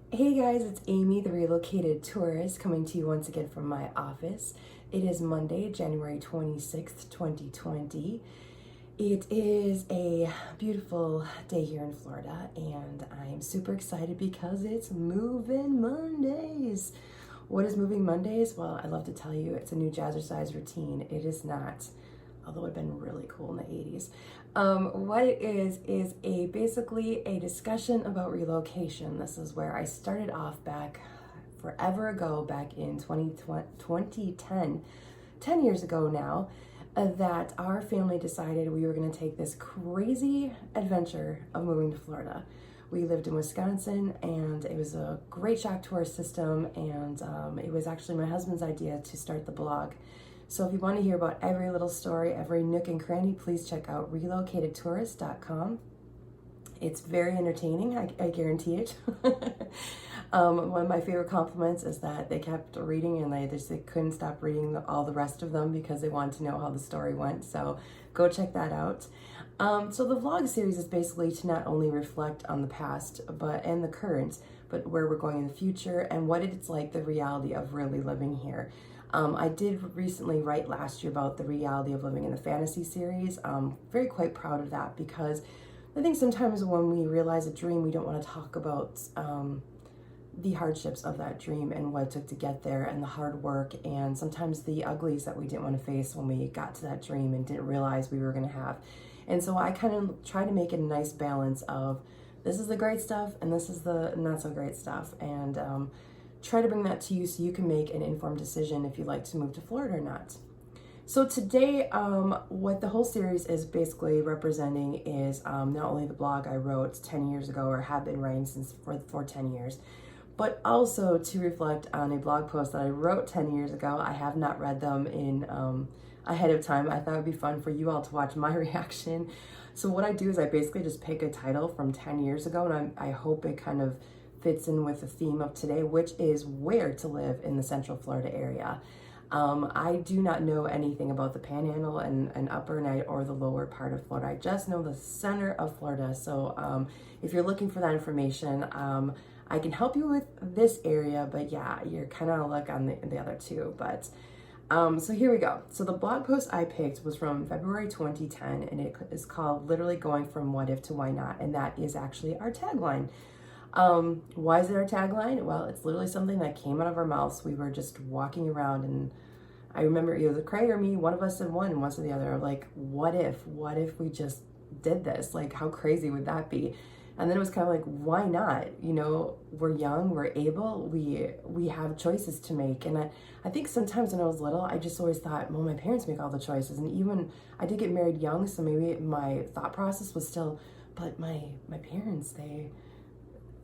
Hey guys, it's Amy, the relocated tourist, coming to you once again from my office. It is Monday, January 26th, 2020. It is a beautiful day here in Florida, and I am super excited because it's Moving Mondays. What is Moving Mondays? Well, I love to tell you it's a new jazzercise routine. It is not, although it'd been really cool in the 80s. What it is a basically a discussion about relocation. This is where I started off back forever ago, back in 2010, 10 years ago now, that our family decided we were going to take this crazy adventure of moving to Florida. We lived in Wisconsin, and it was a great shock to our system, and it was actually my husband's idea to start the blog. So if you want to hear about every little story, every nook and cranny, please check out relocatedtourist.com. It's very entertaining, I guarantee it. One of my favorite compliments is that they kept reading and they couldn't stop reading all the rest of them because they wanted to know how the story went. So go check that out. So the vlog series is basically to not only reflect on the past and the current, but where we're going in the future and what it's like, the reality of really living here. I did recently write last year about the reality of living in the fantasy series. Very quite proud of that because I think sometimes when we realize a dream, we don't want to talk about the hardships of that dream and what it took to get there and the hard work and sometimes the uglies that we didn't want to face when we got to that dream and didn't realize we were going to have. And so I kind of try to make it a nice balance of this is the great stuff and this is the not so great stuff, and try to bring that to you so you can make an informed decision if you'd like to move to Florida or not. So today, what the whole series is basically representing is not only the blog I wrote 10 years ago or have been writing since for 10 years, but also to reflect on a blog post that I wrote 10 years ago. I have not read them in ahead of time. I thought it would be fun for you all to watch my reaction. So what I do is I basically just pick a title from 10 years ago, and I hope it kind of fits in with the theme of today, which is where to live in the Central Florida area. I do not know anything about the Panhandle and Upper or the lower part of Florida. I just know the center of Florida. So if you're looking for that information, I can help you with this area, but yeah, you're kind of look on the other two. But so here we go. So the blog post I picked was from February 2010, and it is called Literally Going From What If to Why Not, and that is actually our tagline. Why is it our tagline? Well, it's literally something that came out of our mouths. We were just walking around, and I remember either Craig or me, one of us said one and one said the other, like, what if we just did this? Like, how crazy would that be? And then it was kind of like, why not? You know, we're young, we're able, we have choices to make. And I think sometimes when I was little, I just always thought, well, my parents make all the choices. And even I did get married young, so maybe my thought process was still, but my parents,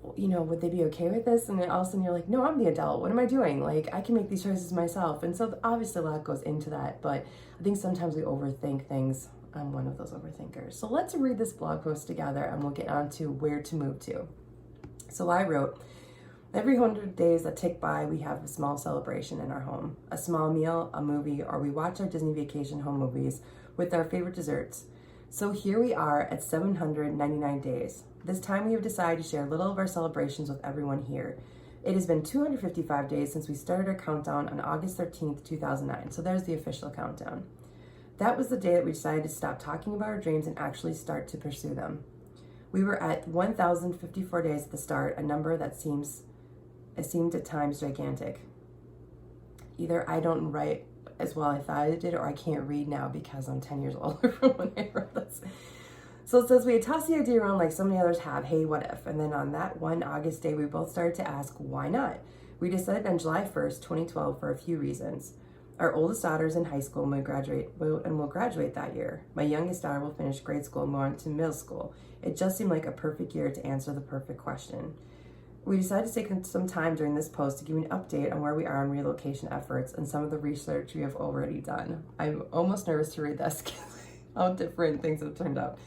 would they be okay with this? And then all of a sudden you're like, no, I'm the adult. What am I doing? Like, I can make these choices myself. And so obviously a lot goes into that, but I think sometimes we overthink things. I'm one of those overthinkers. So let's read this blog post together and we'll get on to where to move to. So I wrote, every 100 days that tick by, we have a small celebration in our home. A small meal, a movie, or we watch our Disney Vacation home movies with our favorite desserts. So here we are at 799 days. This time we have decided to share a little of our celebrations with everyone here. It has been 255 days since we started our countdown on August 13th, 2009. So there's the official countdown. That was the day that we decided to stop talking about our dreams and actually start to pursue them. We were at 1,054 days at the start, a number that seemed at times gigantic. Either I don't write as well as I thought I did, or I can't read now because I'm 10 years older from when I wrote this. So it says, we had tossed the idea around like so many others have, hey, what if? And then on that one August day, we both started to ask, why not? We decided on July 1st, 2012 for a few reasons. Our oldest daughter is in high school and will graduate that year. My youngest daughter will finish grade school and move on to middle school. It just seemed like a perfect year to answer the perfect question. We decided to take some time during this post to give you an update on where we are on relocation efforts and some of the research we have already done. I'm almost nervous to read this because how different things have turned out.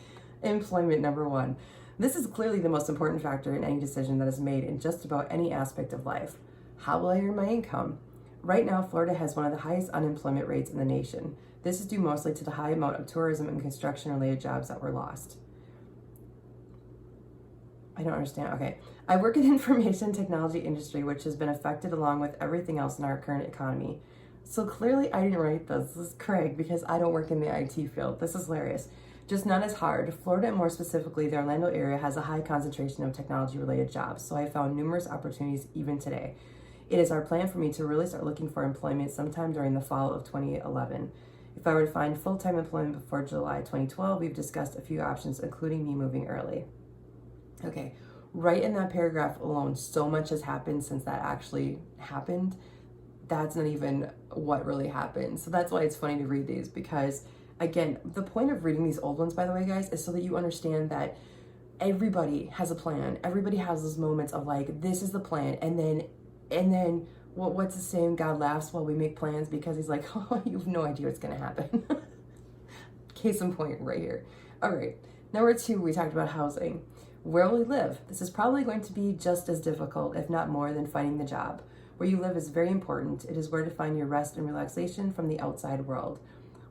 Employment, number one. This is clearly the most important factor in any decision that is made in just about any aspect of life. How will I earn my income? Right now, Florida has one of the highest unemployment rates in the nation. This is due mostly to the high amount of tourism and construction-related jobs that were lost. I don't understand. Okay. I work in the information technology industry, which has been affected along with everything else in our current economy. So clearly I didn't write this. This is Craig because I don't work in the IT field. This is hilarious. Just not as hard. Florida, and more specifically, the Orlando area has a high concentration of technology related jobs. So I found numerous opportunities even today. It is our plan for me to really start looking for employment sometime during the fall of 2011. If I were to find full-time employment before July 2012, we've discussed a few options, including me moving early. Okay, right in that paragraph alone, so much has happened since that actually happened. That's not even what really happened. So that's why it's funny to read these, because again, the point of reading these old ones, by the way, guys, is so that you understand that everybody has a plan. Everybody has those moments of like, this is the plan. And then what's the saying? God laughs while we make plans, because he's like, oh, you have no idea what's going to happen. Case in point right here. All right. Number 2, we talked about housing. Where will we live? This is probably going to be just as difficult, if not more, than finding the job. Where you live is very important. It is where to find your rest and relaxation from the outside world.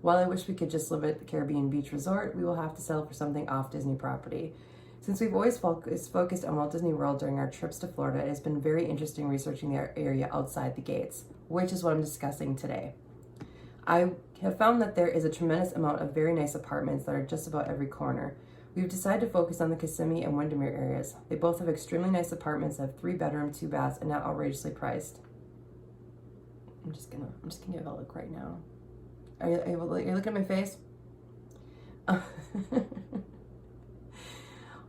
While I wish we could just live at the Caribbean Beach Resort, we will have to settle for something off Disney property. Since we've always focused on Walt Disney World during our trips to Florida, it has been very interesting researching the area outside the gates, which is what I'm discussing today. I have found that there is a tremendous amount of very nice apartments that are just about every corner. We've decided to focus on the Kissimmee and Windermere areas. They both have extremely nice apartments that have 3 bedrooms, 2 baths, and not outrageously priced. I'm just gonna give that a look right now. Are you looking at my face?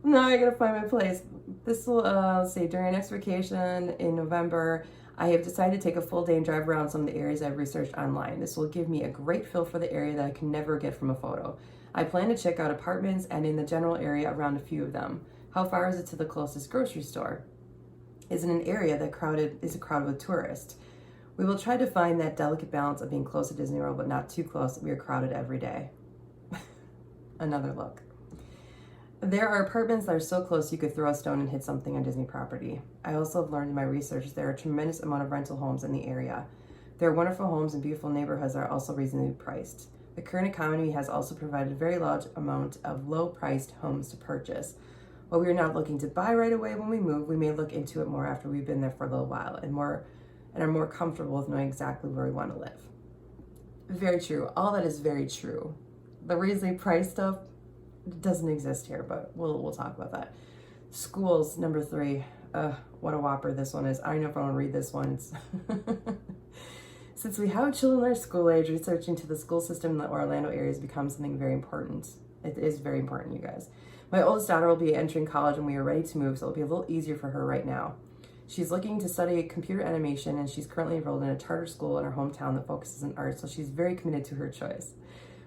No, I gotta find my place. This will, let's see, during our next vacation in November, I have decided to take a full day and drive around some of the areas I've researched online. This will give me a great feel for the area that I can never get from a photo. I plan to check out apartments and in the general area around a few of them. How far is it to the closest grocery store? Is in an area that is crowded with tourists. We will try to find that delicate balance of being close to Disney World but not too close that we are crowded every day. Another look. There are apartments that are so close you could throw a stone and hit something on Disney property. I also have learned in my research there are a tremendous amount of rental homes in the area. There are wonderful homes and beautiful neighborhoods that are also reasonably priced. The current economy has also provided a very large amount of low-priced homes to purchase. While we are not looking to buy right away when we move, we may look into it more after we've been there for a little while and are more comfortable with knowing exactly where we want to live. Very true. All that is very true. The reasonably priced stuff doesn't exist here, but we'll talk about that. Schools, number 3. What a whopper this one is. I don't know if I want to read this one. Since we have children in our school age, researching to the school system in the Orlando area has become something very important. It is very important, you guys. My oldest daughter will be entering college and we are ready to move, so it'll be a little easier for her right now. She's looking to study computer animation, and she's currently enrolled in a charter school in her hometown that focuses on art, so she's very committed to her choice.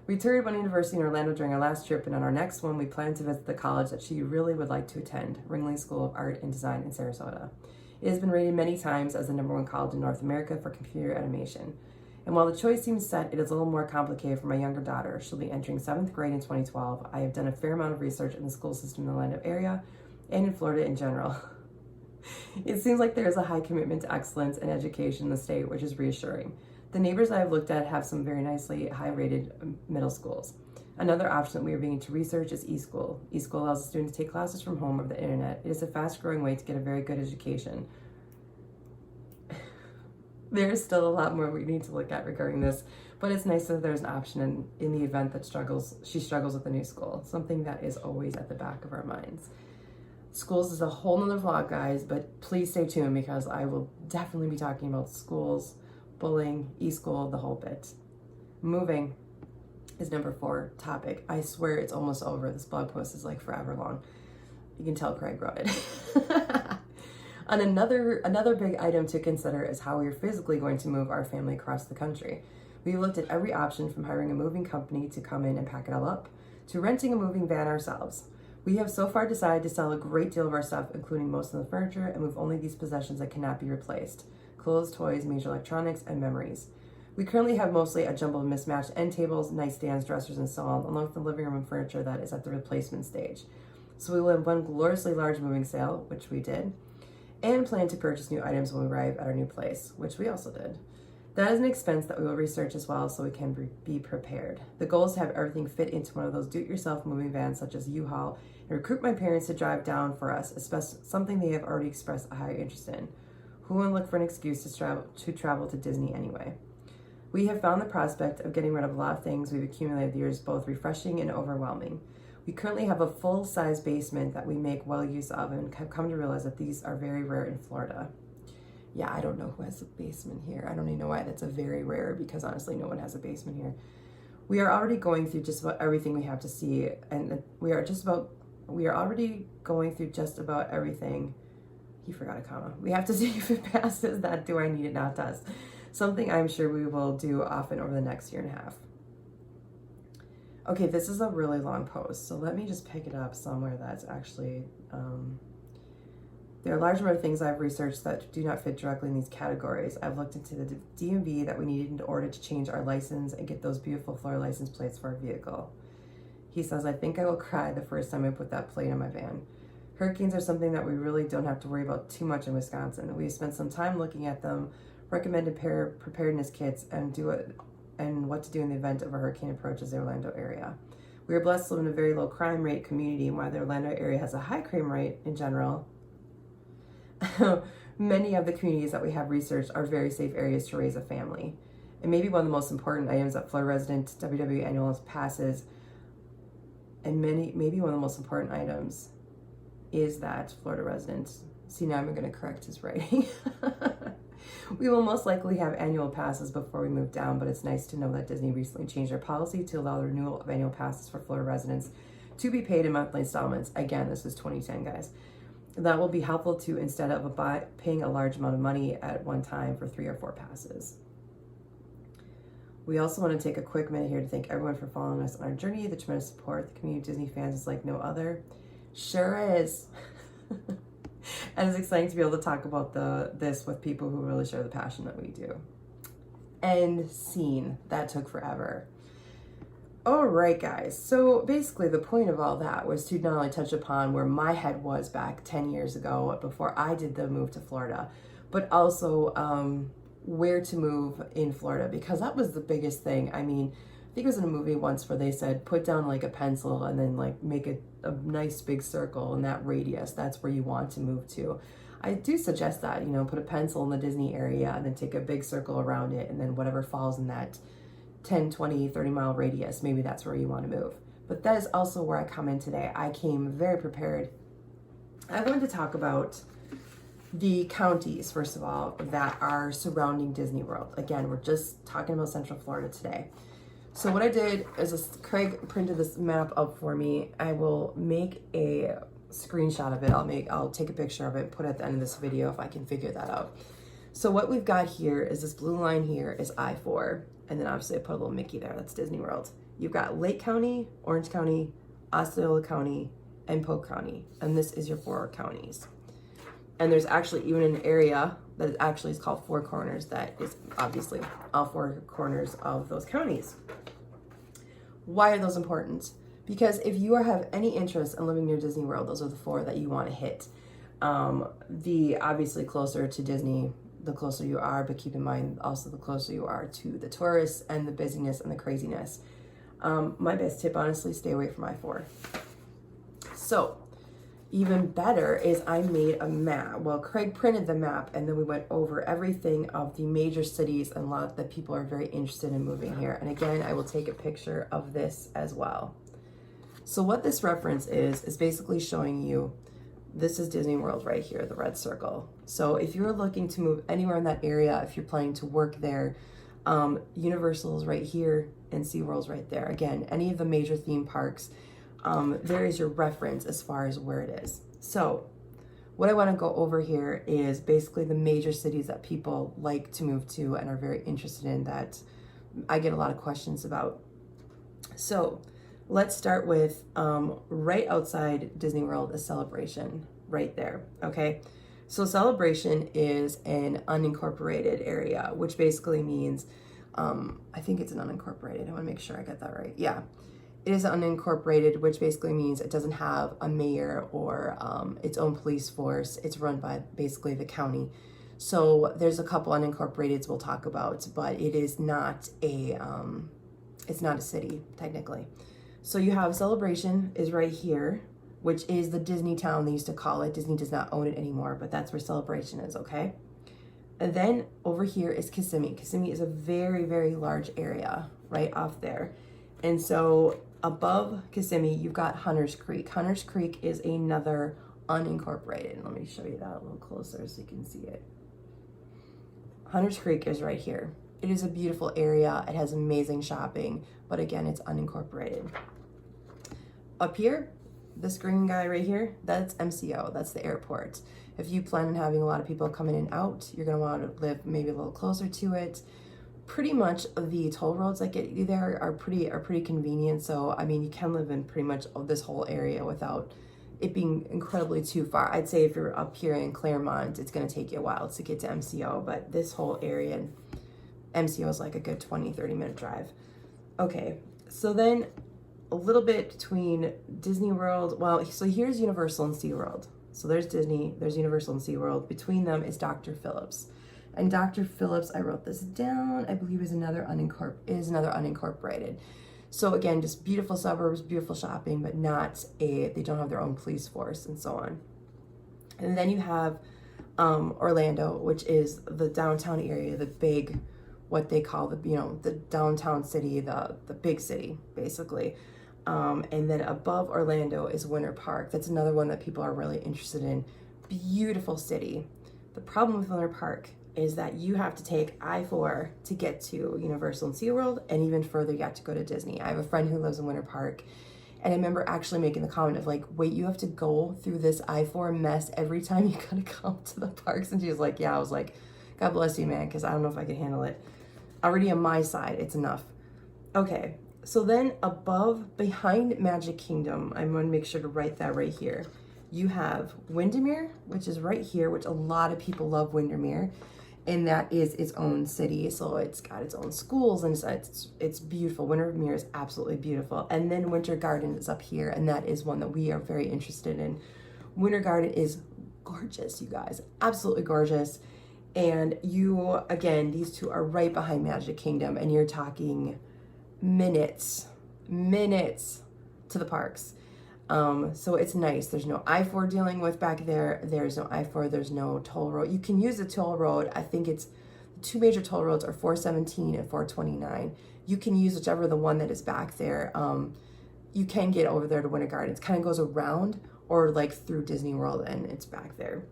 We toured one university in Orlando during our last trip, and on our next one, we plan to visit the college that she really would like to attend, Ringling School of Art and Design in Sarasota. It has been rated many times as the #1 college in North America for computer animation. And while the choice seems set, it is a little more complicated for my younger daughter. She'll be entering 7th grade in 2012. I have done a fair amount of research in the school system in the Orlando area and in Florida in general. It seems like there is a high commitment to excellence and education in the state, which is reassuring. The neighbors I have looked at have some very nicely high-rated middle schools. Another option that we are beginning to research is eSchool. eSchool allows a student to take classes from home or the internet. It is a fast-growing way to get a very good education. There is still a lot more we need to look at regarding this, but it's nice that there's an option in the event that she struggles with a new school, something that is always at the back of our minds. Schools is a whole nother vlog, guys, but please stay tuned because I will definitely be talking about schools, bullying, eSchool, the whole bit. Moving is number 4 topic. I swear it's almost over. This blog post is like forever long. You can tell Craig wrote it. And another big item to consider is how we are physically going to move our family across the country. We've looked at every option from hiring a moving company to come in and pack it all up, to renting a moving van ourselves. We have so far decided to sell a great deal of our stuff, including most of the furniture, and move only these possessions that cannot be replaced: clothes, toys, major electronics, and memories. We currently have mostly a jumble of mismatched end tables, nightstands, dressers, and so on, along with the living room and furniture that is at the replacement stage. So we will have one gloriously large moving sale, which we did, and plan to purchase new items when we arrive at our new place, which we also did. That is an expense that we will research as well so we can be prepared. The goal is to have everything fit into one of those do-it-yourself moving vans such as U-Haul and recruit my parents to drive down for us, especially something they have already expressed a higher interest in. Who would look for an excuse to travel to Disney anyway? We have found the prospect of getting rid of a lot of things we've accumulated the years both refreshing and overwhelming. We currently have a full-size basement that we make well use of and have come to realize that these are very rare in Florida. Yeah, I don't know who has a basement here. I don't even know why that's a very rare, because honestly, no one has a basement here. We are already going through just about everything we have to see, and we are already going through just about everything. He forgot a comma. We have to see if it passes that do I need it now test. Something I'm sure we will do often over the next year and a half. Okay, this is a really long post, so let me just pick it up somewhere that's actually, there are a large number of things I've researched that do not fit directly in these categories. I've looked into the DMV that we needed in order to change our license and get those beautiful Florida license plates for our vehicle. He says, I think I will cry the first time I put that plate on my van. Hurricanes are something that we really don't have to worry about too much in Wisconsin. We've spent some time looking at them, recommended preparedness kits, and what to do in the event of a hurricane approaches the Orlando area. We are blessed to live in a very low crime rate community, and while the Orlando area has a high crime rate in general, many of the communities that we have researched are very safe areas to raise a family. And maybe one of the most important items that Florida resident WW annual passes, and maybe one of the most important items is that Florida residents, see now I'm going to correct his writing. We will most likely have annual passes before we move down, but it's nice to know that Disney recently changed their policy to allow the renewal of annual passes for Florida residents to be paid in monthly installments. Again, this is 2010, guys. That will be helpful too, instead of paying a large amount of money at one time for 3 or 4 passes. We also want to take a quick minute here to thank everyone for following us on our journey. The tremendous support, the community of Disney fans is like no other. Sure is. And it's exciting to be able to talk about this with people who really share the passion that we do. End scene. That took forever. All right, guys. So basically the point of all that was to not only touch upon where my head was back 10 years ago before I did the move to Florida, but also where to move in Florida, because that was the biggest thing. I mean, I think it was in a movie once where they said, put down like a pencil and then like make a nice big circle in that radius. That's where you want to move to. I do suggest that, put a pencil in the Disney area and then take a big circle around it, and then whatever falls in that 10, 20, 30 mile radius, maybe that's where you want to move. But that is also where I come in today. I came very prepared. I'm going to talk about the counties, first of all, that are surrounding Disney World. Again, we're just talking about Central Florida today. So what I did is Craig printed this map up for me. I will make a screenshot of it. I'll take a picture of it, put it at the end of this video if I can figure that out. So what we've got here is this blue line here is I-4. And then obviously I put a little Mickey there. That's Disney World. You've got Lake County, Orange County, Osceola County, and Polk County. And this is your 4 counties. And there's actually even an area that actually is called Four Corners that is obviously all 4 corners of those counties. Why are those important? Because if you have any interest in living near Disney World, those are the 4 that you want to hit. The obviously closer to Disney, the closer you are, but keep in mind also the closer you are to the tourists and the busyness and the craziness. My best tip, honestly, stay away from I-4. So even better is I made a map. Well, Craig printed the map, and then we went over everything of the major cities and a lot that people are very interested in moving here. And again, I will take a picture of this as well. So what this reference is basically showing you, this is Disney World right here, the red circle. So if you're looking to move anywhere in that area, if you're planning to work there, Universal's right here and SeaWorld's right there. Again, any of the major theme parks, there is your reference as far as where it is. So what I want to go over here is basically the major cities that people like to move to and are very interested in, that I get a lot of questions about. So let's start with right outside Disney World is Celebration, right there, okay? So Celebration is an unincorporated area, which basically means, I think it's an unincorporated, I wanna make sure I get that right, yeah. It is unincorporated, which basically means it doesn't have a mayor or its own police force. It's run by basically the county. So there's a couple unincorporateds we'll talk about, but it is not a it's not a city technically. So you have Celebration is right here, which is the Disney town they used to call it. Disney does not own it anymore, but that's where Celebration is, okay? And then over here is Kissimmee. Kissimmee is a very, very large area right off there. And so above Kissimmee, you've got Hunters Creek. Hunters Creek is another unincorporated. Let me show you that a little closer so you can see it. Hunters Creek is right here. It is a beautiful area. It has amazing shopping, but again, it's unincorporated. Up here, this green guy right here, that's MCO, that's the airport. If you plan on having a lot of people come in and out, you're gonna want to live maybe a little closer to it. Pretty much the toll roads that get you there are pretty convenient. So I mean, you can live in pretty much this whole area without it being incredibly too far. I'd say if you're up here in Claremont, it's gonna take you a while to get to MCO, but this whole area, MCO is like a good 20-30 minute drive. Okay, so then a little bit between Disney World, well, so here's Universal and SeaWorld. So there's Disney, there's Universal and SeaWorld. Between them is Dr. Phillips. And Dr. Phillips, I wrote this down, I believe is another unincorporated. So again, just beautiful suburbs, beautiful shopping, but they don't have their own police force and so on. And then you have Orlando, which is the downtown area, the big, what they call the downtown city, the big city, basically. And then above Orlando is Winter Park. That's another one that people are really interested in. Beautiful city. The problem with Winter Park is that you have to take I-4 to get to Universal and SeaWorld, and even further, you have to go to Disney. I have a friend who lives in Winter Park, and I remember actually making the comment of like, wait, you have to go through this I-4 mess every time you gotta come to the parks? And she was like, yeah. I was like, God bless you, man, because I don't know if I can handle it. Already on my side, it's enough. Okay, so then behind Magic Kingdom, I'm gonna make sure to write that right here. You have Windermere, which is right here, which a lot of people love Windermere, and that is its own city. So it's got its own schools, and it's beautiful. Windermere is absolutely beautiful. And then Winter Garden is up here, and that is one that we are very interested in. Winter Garden is gorgeous, you guys, absolutely gorgeous. And again, these two are right behind Magic Kingdom, and you're talking minutes to the parks. So it's nice. There's no I-4 dealing with back there. There's no I-4, there's no toll road. You can use the toll road. I think it's the two major toll roads are 417 and 429. You can use whichever the one that is back there. You can get over there to Winter Gardens. Kind of goes around or like through Disney World, and it's back there.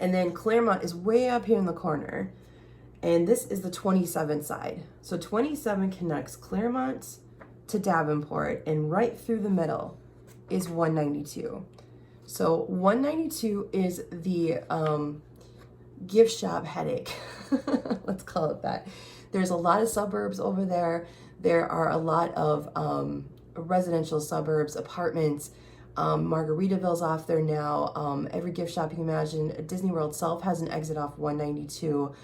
And then Claremont is way up here in the corner. And this is the 27 side. So 27 connects Claremont to Davenport, and right through the middle is 192. So 192 is the gift shop headache. Let's call it that. There's a lot of suburbs over there. There are a lot of residential suburbs, apartments. Margaritaville's off there now. Every gift shop you can imagine. Disney World itself has an exit off 192.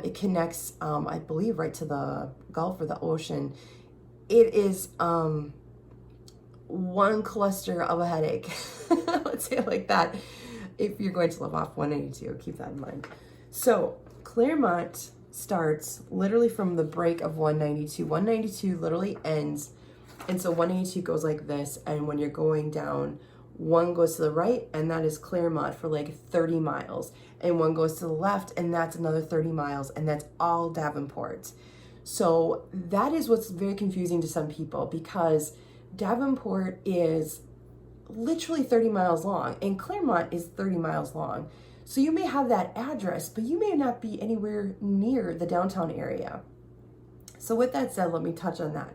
It connects, I believe, right to the Gulf or the ocean. It is one cluster of a headache. Let's say it like that. If you're going to live off 192, keep that in mind. So Claremont starts literally from the break of 192. 192 literally ends. And so 182 goes like this, and when you're going down, one goes to the right, and that is Claremont for like 30 miles. And one goes to the left, and that's another 30 miles, and that's all Davenport. So that is what's very confusing to some people, because Davenport is literally 30 miles long, and Claremont is 30 miles long. So you may have that address, but you may not be anywhere near the downtown area. So with that said, let me touch on that.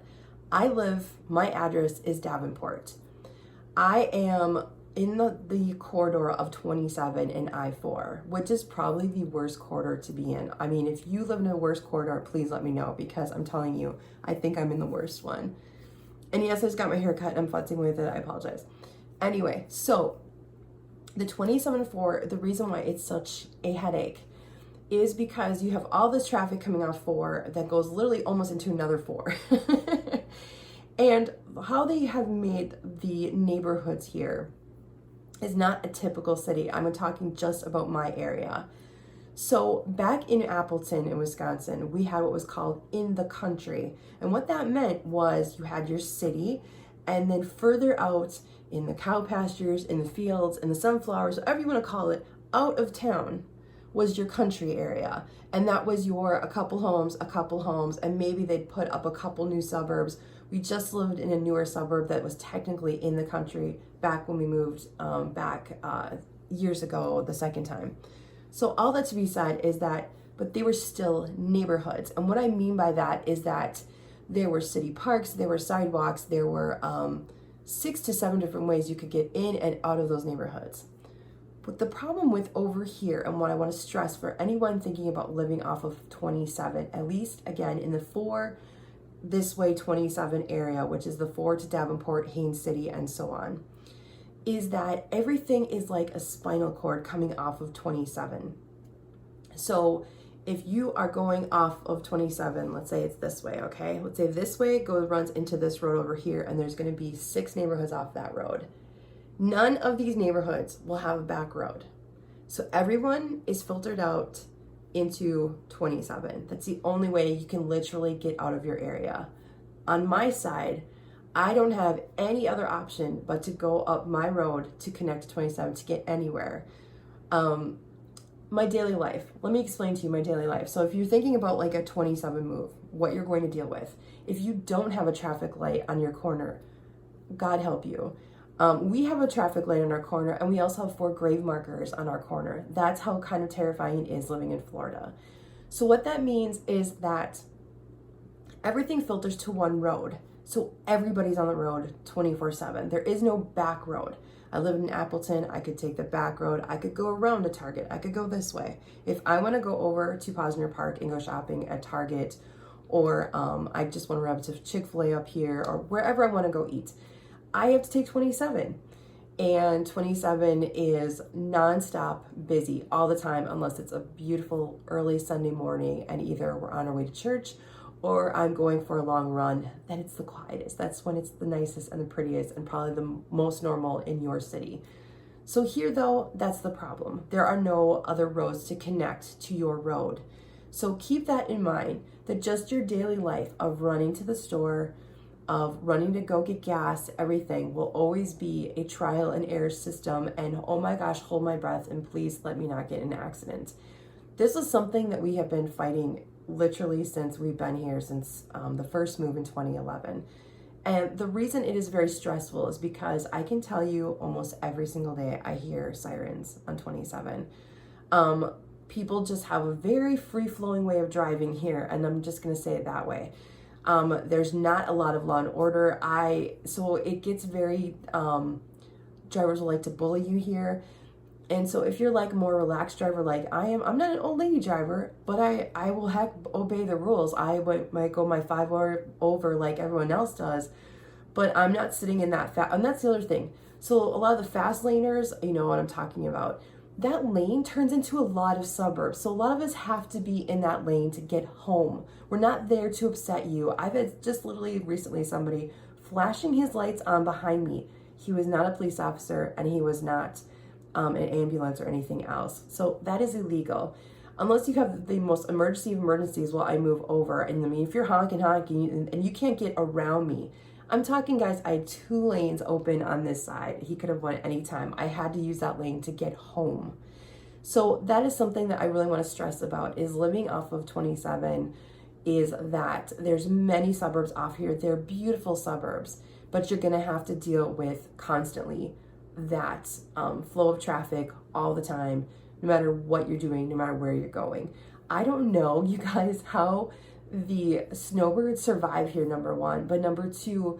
My address is Davenport. I am in the corridor of 27 and I-4, which is probably the worst corridor to be in. I mean, if you live in a worst corridor, please let me know, because I'm telling you, I think I'm in the worst one. And yes, I just got my hair cut and I'm futzing with it. I apologize. Anyway, so the 27-4, the reason why it's such a headache is because you have all this traffic coming off 4 that goes literally almost into another 4. And how they have made the neighborhoods here is not a typical city. I'm talking just about my area. So back in Appleton in Wisconsin, we had what was called in the country. And what that meant was you had your city, and then further out in the cow pastures, in the fields, in the sunflowers, whatever you want to call it, out of town was your country area. And that was your a couple homes, and maybe they'd put up a couple new suburbs. We just lived in a newer suburb that was technically in the country back when we moved back years ago, the second time. So all that to be said is that, but they were still neighborhoods. And what I mean by that is that there were city parks, there were sidewalks, there were 6 to 7 different ways you could get in and out of those neighborhoods. But the problem with over here, and what I want to stress for anyone thinking about living off of 27, at least again in the 4 this way 27 area, which is the 4 to Davenport, Haines City, and so on, is that everything is like a spinal cord coming off of 27. So if you are going off of 27, let's say it's this way, okay? Let's say this way runs into this road over here, and there's going to be 6 neighborhoods off that road. None of these neighborhoods will have a back road. So everyone is filtered out into 27. That's the only way you can literally get out of your area. On my side, I don't have any other option but to go up my road to connect to 27 to get anywhere. My daily life. Let me explain to you my daily life. So if you're thinking about like a 27 move, what you're going to deal with. If you don't have a traffic light on your corner, God help you. We have a traffic light on our corner, and we also have 4 grave markers on our corner. That's how kind of terrifying it is living in Florida. So what that means is that everything filters to one road. So everybody's on the road 24/7. There is no back road. I live in Appleton. I could take the back road. I could go around to Target. I could go this way. If I want to go over to Posner Park and go shopping at Target, or I just want to run up to Chick-fil-A up here, or wherever I want to go eat, I have to take 27. And 27 is nonstop busy all the time, unless it's a beautiful early Sunday morning and either we're on our way to church or I'm going for a long run. Then it's the quietest. That's when it's the nicest and the prettiest and probably the most normal in your city. So here though, that's the problem. There are no other roads to connect to your road. So keep that in mind, that just your daily life of running to the store, of running to go get gas, everything will always be a trial and error system. And oh my gosh, hold my breath and please let me not get in an accident. This is something that we have been fighting literally since we've been here, since the first move in 2011. And the reason it is very stressful is because I can tell you almost every single day I hear sirens on 27. People just have a very free-flowing way of driving here, and I'm just going to say it that way. There's not a lot of law and order. So it gets very, drivers will like to bully you here. And so if you're like a more relaxed driver like I am, I'm not an old lady driver, but I will obey the rules. I might go my 5 over like everyone else does, but I'm not sitting in that and that's the other thing. So a lot of the fast laners, you know what I'm talking about. That lane turns into a lot of suburbs. So a lot of us have to be in that lane to get home. We're not there to upset you. I've had just literally recently somebody flashing his lights on behind me. He was not a police officer and he was not an ambulance or anything else. So that is illegal. Unless you have the most emergency of emergencies while I move over. And I mean, if you're honking and you can't get around me. I'm talking, guys, I had 2 lanes open on this side. He could have went anytime. I had to use that lane to get home. So that is something that I really want to stress about, is living off of 27, is that there's many suburbs off here. They're beautiful suburbs, but you're going to have to deal with constantly that flow of traffic all the time, no matter what you're doing, no matter where you're going. I don't know, you guys, how the snowbirds survive here, number 1, but number 2,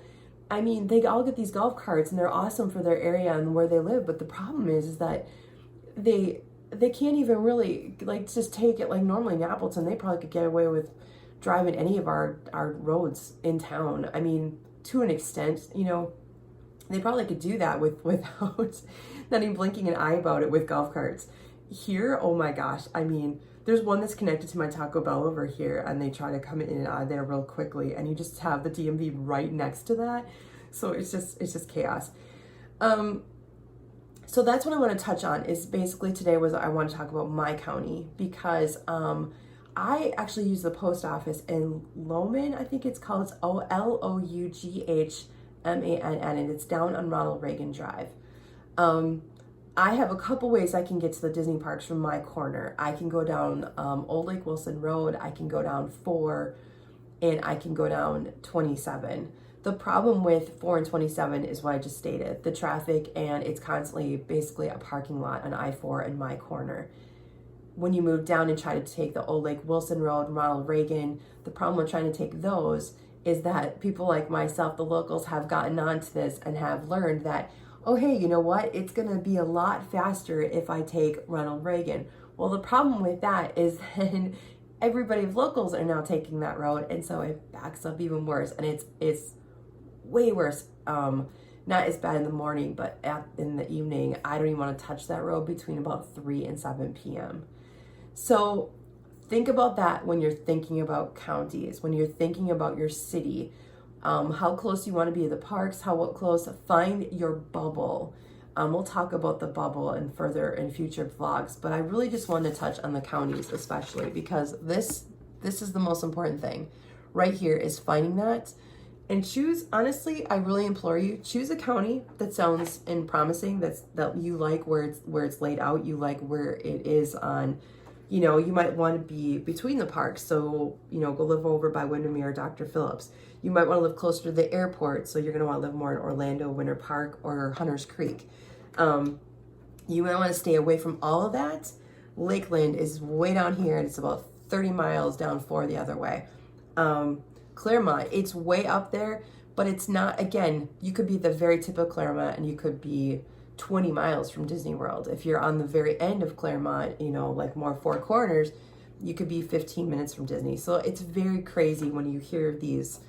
I mean, they all get these golf carts and they're awesome for their area and where they live, but the problem is that they can't even really like just take it like normally in Appleton. They probably could get away with driving any of our roads in town. I mean, to an extent, you know, they probably could do that without not even blinking an eye about it with golf carts. Here, oh my gosh, I mean, there's one that's connected to my Taco Bell over here, and they try to come in and out of there real quickly, and you just have the DMV right next to that. So it's just chaos. So that's what I want to touch on, is basically today was I want to talk about my county, because I actually use the post office in Loughman. I think it's called, it's Loughmann, and it's down on Ronald Reagan Drive. I have a couple ways I can get to the Disney parks from my corner. I can go down Old Lake Wilson Road, I can go down 4, and I can go down 27. The problem with 4 and 27 is what I just stated, the traffic, and it's constantly basically a parking lot on I-4 in my corner. When you move down and try to take the Old Lake Wilson Road, Ronald Reagan, the problem with trying to take those is that people like myself, the locals, have gotten onto this and have learned that, oh, hey, you know what? It's going to be a lot faster if I take Ronald Reagan. Well, the problem with that is then everybody of locals are now taking that road, and so it backs up even worse, and it's way worse. Not as bad in the morning, but in the evening, I don't even want to touch that road between about 3 and 7 p.m. So think about that when you're thinking about counties, when you're thinking about your city, how close you want to be to the parks, how close, find your bubble. We'll talk about the bubble and further in future vlogs, but I really just want to touch on the counties especially, because this is the most important thing. Right here is finding that. And choose, honestly, I really implore you, choose a county that sounds and promising, that you like where it's laid out, you like where it is on, you know, you might want to be between the parks, so, you know, go live over by Windermere or Dr. Phillips. You might want to live closer to the airport, so you're going to want to live more in Orlando, Winter Park, or Hunters Creek. You might want to stay away from all of that. Lakeland is way down here, and it's about 30 miles down 4 the other way. Claremont, it's way up there, but it's not, again, you could be the very tip of Claremont and you could be 20 miles from Disney World. If you're on the very end of Claremont, you know, like more Four Corners, you could be 15 minutes from Disney. So it's very crazy when you hear these,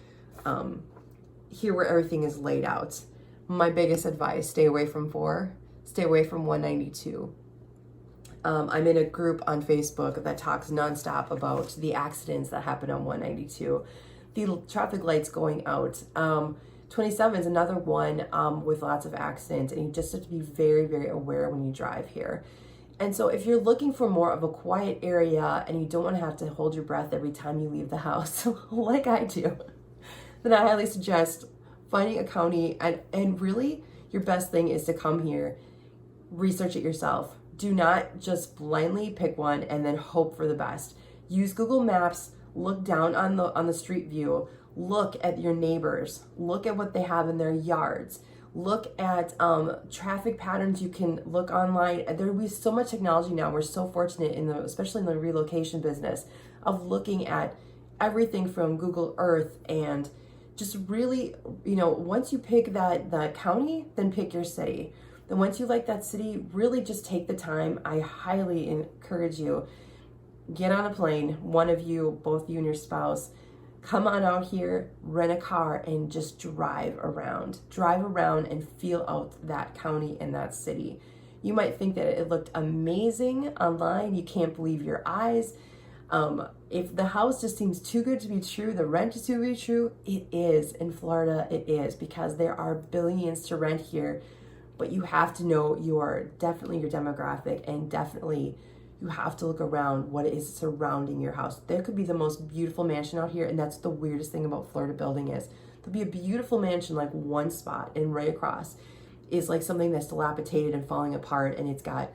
hear where everything is laid out. My biggest advice, stay away from 4, stay away from 192. I'm in a group on Facebook that talks nonstop about the accidents that happen on 192. The traffic lights going out. 27 is another one with lots of accidents, and you just have to be very, very aware when you drive here. And so if you're looking for more of a quiet area and you don't want to have to hold your breath every time you leave the house, like I do, then I highly suggest finding a county, and really your best thing is to come here, research it yourself. Do not just blindly pick one and then hope for the best. Use Google Maps. Look down on the street view, look at your neighbors, look at what they have in their yards, look at traffic patterns. You can look online. There will be so much technology now. We're so fortunate especially in the relocation business, of looking at everything from Google Earth, and just really, you know, once you pick that county, then pick your city. Then once you like that city, really just take the time. I highly encourage you, get on a plane, one of you, both you and your spouse, come on out here, rent a car, and just drive around and feel out that county and that city. You might think that it looked amazing online. You can't believe your eyes. If the house just seems too good to be true, the rent is too good to be true, it is. In Florida, it is, because there are billions to rent here. But you have to know your demographic, and definitely you have to look around what is surrounding your house. There could be the most beautiful mansion out here, and that's the weirdest thing about Florida building is there'll be a beautiful mansion like one spot, and right across is like something that's dilapidated and falling apart, and it's got,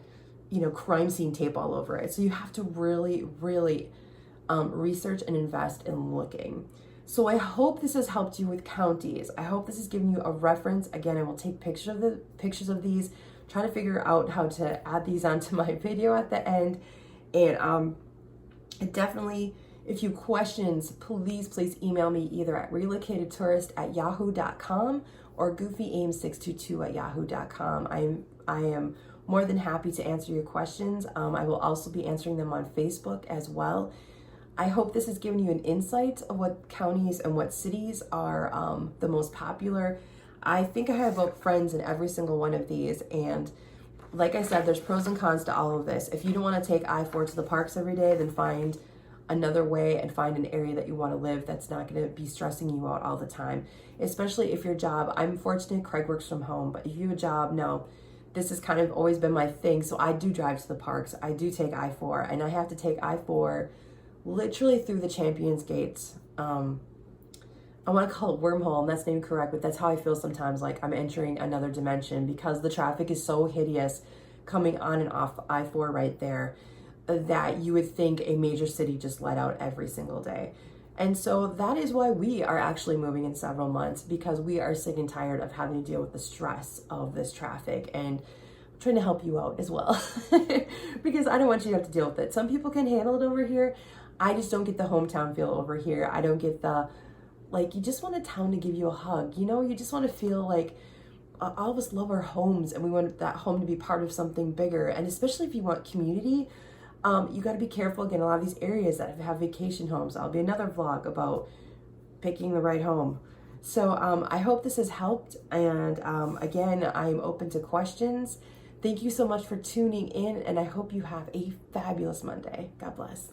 you know, crime scene tape all over it. So you have to really, really research and invest in looking. So I hope this has helped you with counties. I hope this has given you a reference. Again, I will take pictures of these, try to figure out how to add these onto my video at the end. And definitely, if you have questions, please email me either at relocatedtourist@yahoo.com or goofyaim622@yahoo.com. I am more than happy to answer your questions. I will also be answering them on Facebook as well. I hope this has given you an insight of what counties and what cities are the most popular. I think I have friends in every single one of these, and like I said, there's pros and cons to all of this. If you don't want to take I-4 to the parks every day, then find another way and find an area that you want to live that's not going to be stressing you out all the time. Especially if your job, I'm fortunate Craig works from home, but if you have a job now this has kind of always been my thing. So I do drive to the parks. I do take I-4, and I have to take I-4 literally through the Champions Gates. I want to call it wormhole, and that's named correct, but that's how I feel sometimes, like I'm entering another dimension, because the traffic is so hideous coming on and off I-4 right there that you would think a major city just let out every single day. And so that is why we are actually moving in several months, because we are sick and tired of having to deal with the stress of this traffic, and I'm trying to help you out as well because I don't want you to have to deal with it. Some people can handle it over here. I just don't get the hometown feel over here. I don't get the, like, you just want a town to give you a hug, you know? You just want to feel like all of us love our homes, and we want that home to be part of something bigger. And especially if you want community, you got to be careful. Again, a lot of these areas that have vacation homes, I'll be another vlog about picking the right home. So I hope this has helped. And again, I'm open to questions. Thank you so much for tuning in, and I hope you have a fabulous Monday. God bless.